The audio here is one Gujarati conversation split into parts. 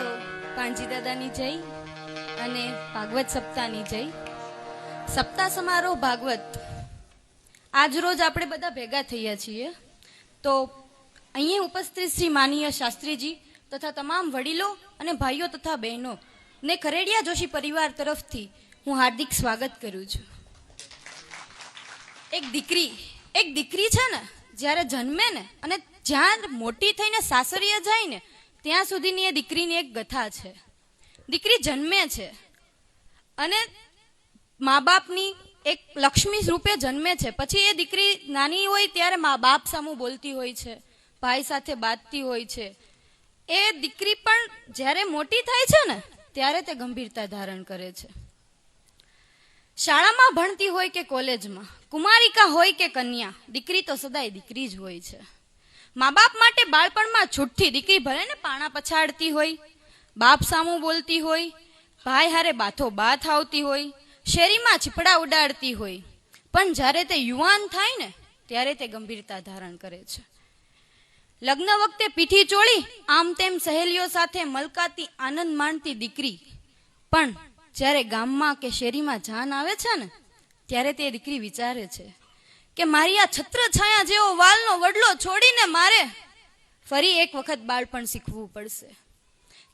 તો કાંજી દાદાની જય અને ભાગવત સપ્તાહની જય. સપ્તાહ સમારોહ ભાગવત આજ રોજ આપણે બધા ભેગા થયા છીએ. તો અહીંયા ઉપસ્થિત શ્રી માનીય શાસ્ત્રીજી તથા તમામ વડીલો અને ભાઈઓ તથા બહેનો ને ખરેડિયા જોશી પરિવાર તરફથી હું હાર્દિક સ્વાગત કરું છું. એક દીકરી છે ને, જ્યારે જન્મે ને અને જ્યાં મોટી થઈને સાસરીએ જાય ને ત્યાં સુધીની એ દીકરીની એક કથા છે. દીકરી જન્મે છે અને મા બાપની એક લક્ષ્મી રૂપે જન્મે છે. પછી એ દીકરી નાની હોય ત્યારે મા બાપ સામું બોલતી હોય છે, ભાઈ સાથે બાંધતી હોય છે. એ દીકરી પણ જ્યારે મોટી થાય છે ને ત્યારે તે ગંભીરતા ધારણ કરે છે. શાળામાં ભણતી હોય કે કોલેજમાં, કુમારિકા હોય કે કન્યા, દીકરી તો સદાય દીકરી જ હોય છે. મા બાપ માટે બાળપણમાં છૂટથી દીકરી ભલે ને પાણા પછાડતી હોય, બાપ સામું બોલતી હોય, ભાઈ હારે બાથો બાથ આવતી હોય, શેરીમાં છીપડા ઉડાડતી હોય, પણ જ્યારે તે યુવાન થાય ને ત્યારે તે ગંભીરતા ધારણ કરે છે. લગ્ન વખતે પીઠી ચોળી આમ તેમ સહેલીઓ સાથે મલકાતી આનંદ માણતી દીકરી પણ જ્યારે ગામમાં કે શેરીમાં જાન આવે છે ને ત્યારે તે દીકરી વિચારે છે કે મારી આ છત્ર છાયા જેવો વાલનો વડલો છોડીને મારે ફરી એક વખત બાળપણ શીખવું પડશે.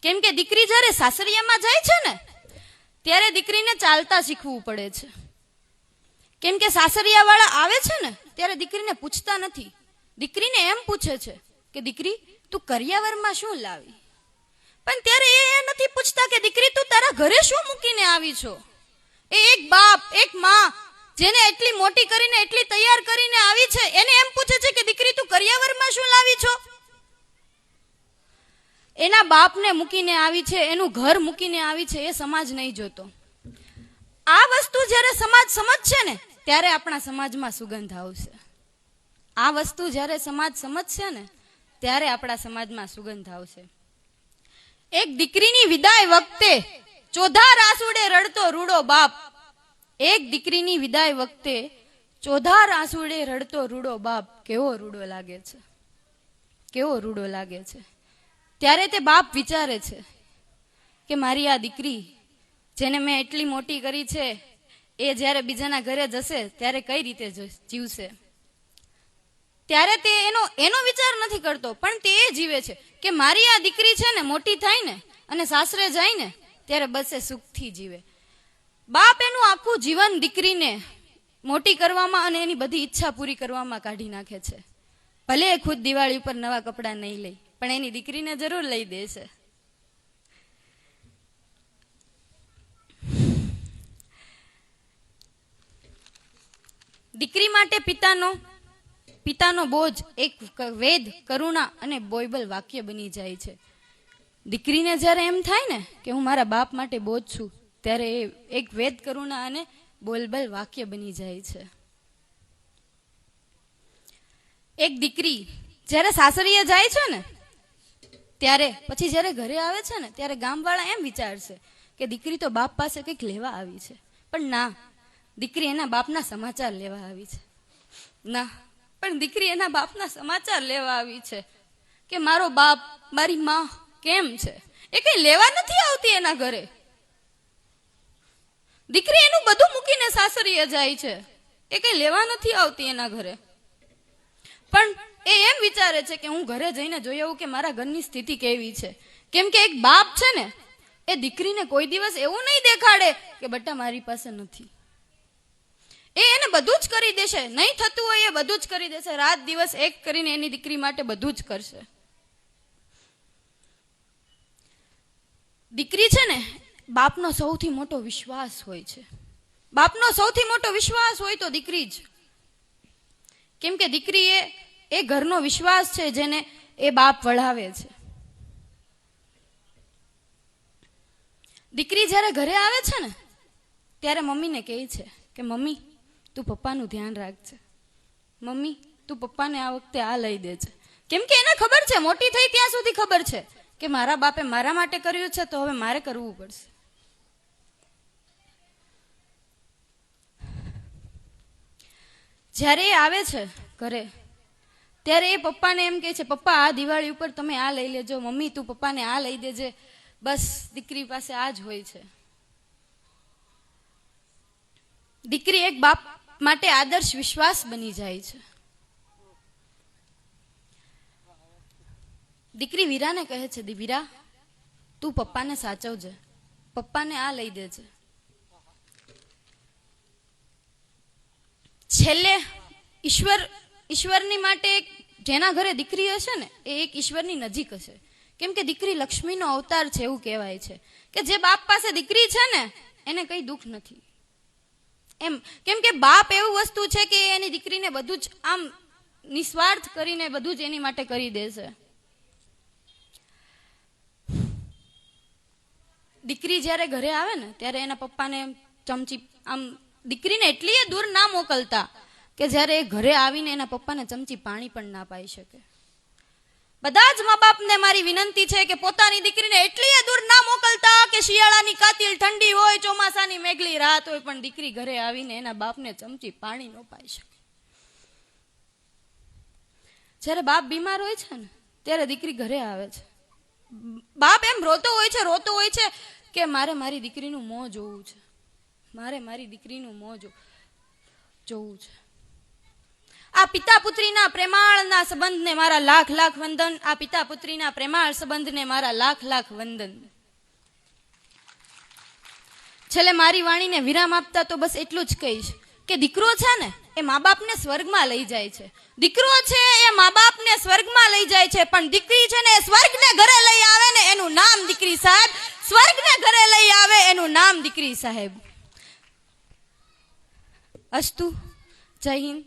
કેમ કે દીકરી જ્યારે સાસરિયામાં જાય છે ને ત્યારે દીકરીને ચાલતા શીખવું પડે છે. કેમ કે સાસરિયાવાળા આવે છે ને ત્યારે દીકરીને પૂછતા નથી, દીકરીને એમ પૂછે છે કે દીકરી તું કરિયાવરમાં શું લાવી, પણ ત્યારે એ નથી પૂછતા કે દીકરી તું તારા ઘરે શું મૂકીને આવી છો. એ એક બાપ એક માં જેને એટલી મોટી કરીને એટલી તૈયાર કરીને આવી છે એને એમ પૂછે છે કે દીકરી તું કરિયાવરમાં શું લાવી છો. એના બાપને મૂકીને આવી છે, એનું ઘર મૂકીને આવી છે, એ સમાજ નહીં જોતો. આ વસ્તુ જ્યારે સમાજ સમજશે ને ત્યારે આપણા સમાજમાં સુગંધ આવશે. આ વસ્તુ જ્યારે સમાજ સમજશે ને ત્યારે આપણા સમાજમાં સુગંધ આવશે. એક દીકરીની વિદાય વખતે ચોધાર આંસુડે રડતો રૂડો બાપ, એક દીકરીની વિદાય વખતે ચોધાર આંસુડે રડતો રૂડો બાપ કેવો રૂડો લાગે છે, કેવો રૂડો લાગે છે. ત્યારે તે બાપ વિચારે છે કે મારી આ દીકરી જેને મેં એટલી મોટી કરી છે એ જ્યારે બીજાના ઘરે જશે ત્યારે કઈ રીતે જીવશે. ત્યારે તે એનો વિચાર નથી કરતો, પણ તે એ જીવે છે કે મારી આ દીકરી છે ને મોટી થાય ને અને સાસરે જાય ને ત્યારે બસ એ સુખથી જીવે. બાપ એનું આખું જીવન દીકરીને મોટી કરવામાં અને એની બધી ઈચ્છા પૂરી કરવામાં કાઢી નાખે છે. ભલે એ ખુદ દિવાળી ઉપર નવા કપડાં નહીં લઈ પણ એની દીકરીને જરૂર લઈ દે છે. દીકરી માટે પિતાનો બોજ એક વેદ, કરુણા અને બોયબલ વાક્ય બની જાય છે. દીકરીને જ્યારે એમ થાય ને કે હું મારા બાપ માટે બોજ છું ત્યારે એ એક વેદ, કરુણા અને બોલબલ વાક્ય બની જાય છે. એક દીકરી જ્યારે સાસરીએ જાય છે ને ત્યારે પછી જ્યારે ઘરે આવે છે ને ત્યારે ગામવાળા એમ વિચારશે કે દીકરી તો બાપ પાસે કંઈક લેવા આવી છે, પણ ના, દીકરી એના બાપના સમાચાર લેવા આવી છે. ના, પણ દીકરી એના બાપના સમાચાર લેવા આવી છે કે મારો બાપ મારી માં કેમ છે. એ કઈ લેવા નથી આવતી એના ઘરે. દીકરી એનું બધું મૂકીને સાસરીએ જાય છે, એ કઈ લેવા નથી આવતી એના ઘરે, પણ એ એમ વિચારે છે કે હું ઘરે જઈને જોઈ આવું કે મારા ઘરની સ્થિતિ કેવી છે. કેમ કે એક બાપ છે ને એ દીકરીને કોઈ દિવસ એવું નહીં દેખાડે કે બટા મારી પાસે નથી. એને બધું જ કરી દેશે, નહીં થતું હોય એ બધું જ કરી દેશે, રાત દિવસ એક કરીને એની દીકરી માટે બધું જ કરશે. દીકરી છે ને બાપનો સૌથી મોટો વિશ્વાસ હોય છે. બાપનો સૌથી મોટો વિશ્વાસ હોય તો દીકરી જ. કેમ કે દીકરી એ ઘરનો વિશ્વાસ છે જેને એ બાપ વળાવે છે. દીકરી જ્યારે ઘરે આવે છે ને ત્યારે મમ્મીને કહે છે કે મમ્મી તું પપ્પાનું ધ્યાન રાખજે, મમ્મી તું પપ્પાને આ વખતે આ લઈ દેજે. કેમ કે એને ખબર છે, મોટી થઈ ત્યાં સુધી ખબર છે કે મારા બાપે મારા માટે કર્યું છે તો હવે મારે કરવું પડશે. જ્યારે એ આવે છે ઘરે ત્યારે એ પપ્પાને એમ કહે છે પપ્પા આ દિવાળી ઉપર તમે આ લઈ લેજો, મમ્મી તું પપ્પાને આ લઈ દેજે. બસ દીકરી પાસે આ જ હોય છે. દીકરી એક બાપ માટે આદર્શ વિશ્વાસ બની જાય છે. દીકરી વીરાને કહે છે, વીરા તું પપ્પાને સાચવજે, પપ્પાને આ લઈ દેજે. છેલ્લે ઈશ્વરની માટે જેના ઘરે દીકરી હશે ને એ એક ઈશ્વરની નજીક હશે. કેમ કે દીકરી લક્ષ્મીનો અવતાર છે એવું કહેવાય છે કે જે બાપ પાસે દીકરી છે ને એને કઈ દુઃખ નથી એમ. કેમ કે બાપ એવું વસ્તુ છે કે એની દીકરીને બધું જ આમ નિસ્વાર્થ કરીને બધું જ એની માટે કરી દેશે. દીકરી જ્યારે ઘરે આવે ને ત્યારે એના પપ્પાને ચમચી આમ દીકરીને એટલી દૂર ના મોકલતા કે જ્યારે એ ઘરે આવીને એના પપ્પાને ચમચી પાણી પણ ના પાઈ શકે. બધા જ મા બાપને મારી વિનંતી છે કે પોતાની દીકરીને એટલી દૂર ના મોકલતા કે શિયાળાની કાતિલ ઠંડી હોય, ચોમાસાની મેઘલી રાત હોય, પણ દીકરી ઘરે આવીને એના બાપને ચમચી પાણી ન પાઈ શકે. જ્યારે બાપ બીમાર હોય છે ને ત્યારે દીકરી ઘરે આવે છે. બાપ એમ રોતો હોય છે કે મારે મારી દીકરીનું મોં જોવું છે, મારે મારી દીકરીનું મોં જોવું છે. આ પિતા પુત્રીના પ્રેમાળના સંબંધને મારા લાખ લાખ વંદન. આ પિતા પુત્રીના પ્રેમાળ સંબંધને મારા લાખ લાખ વંદન. છેલ્લે મારી વાણીને વિરામ આપતા તો બસ એટલું જ કહીશ કે દીકરો છે ને એ મા બાપને સ્વર્ગમાં લઈ જાય છે. દીકરો છે એ મા બાપને સ્વર્ગમાં લઈ જાય છે, પણ દીકરી છે ને એ સ્વર્ગને ઘરે લઈ આવે ને એનું નામ દીકરી સાહેબ. સ્વર્ગને ઘરે લઈ આવે એનું નામ દીકરી સાહેબ. અસ્તુ. જય હિન્દ,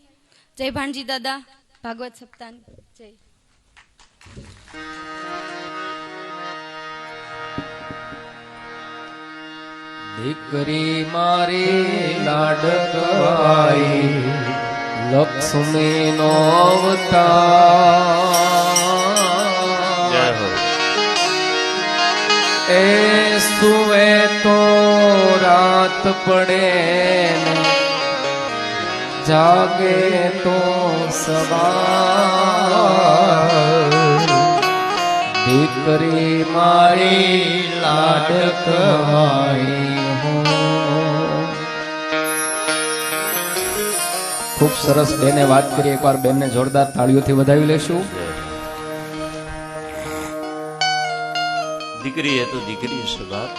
જય ભાણજી દાદા, ભાગવત સપ્તાહ જય. દીકરી મારી લાડકવાઈ લક્ષ્મી નો અવતાર. એ સુવે તો રાત પડે ને જાગે તો સવાર. દીકરી મારી લાડકવાઈ હો. ખૂબ સરસ બેને વાત કરી. એકવાર બેનને જોરદાર તાળીઓથી વધાવી લેશું. દીકરી એ તો દીકરી છે બાપ.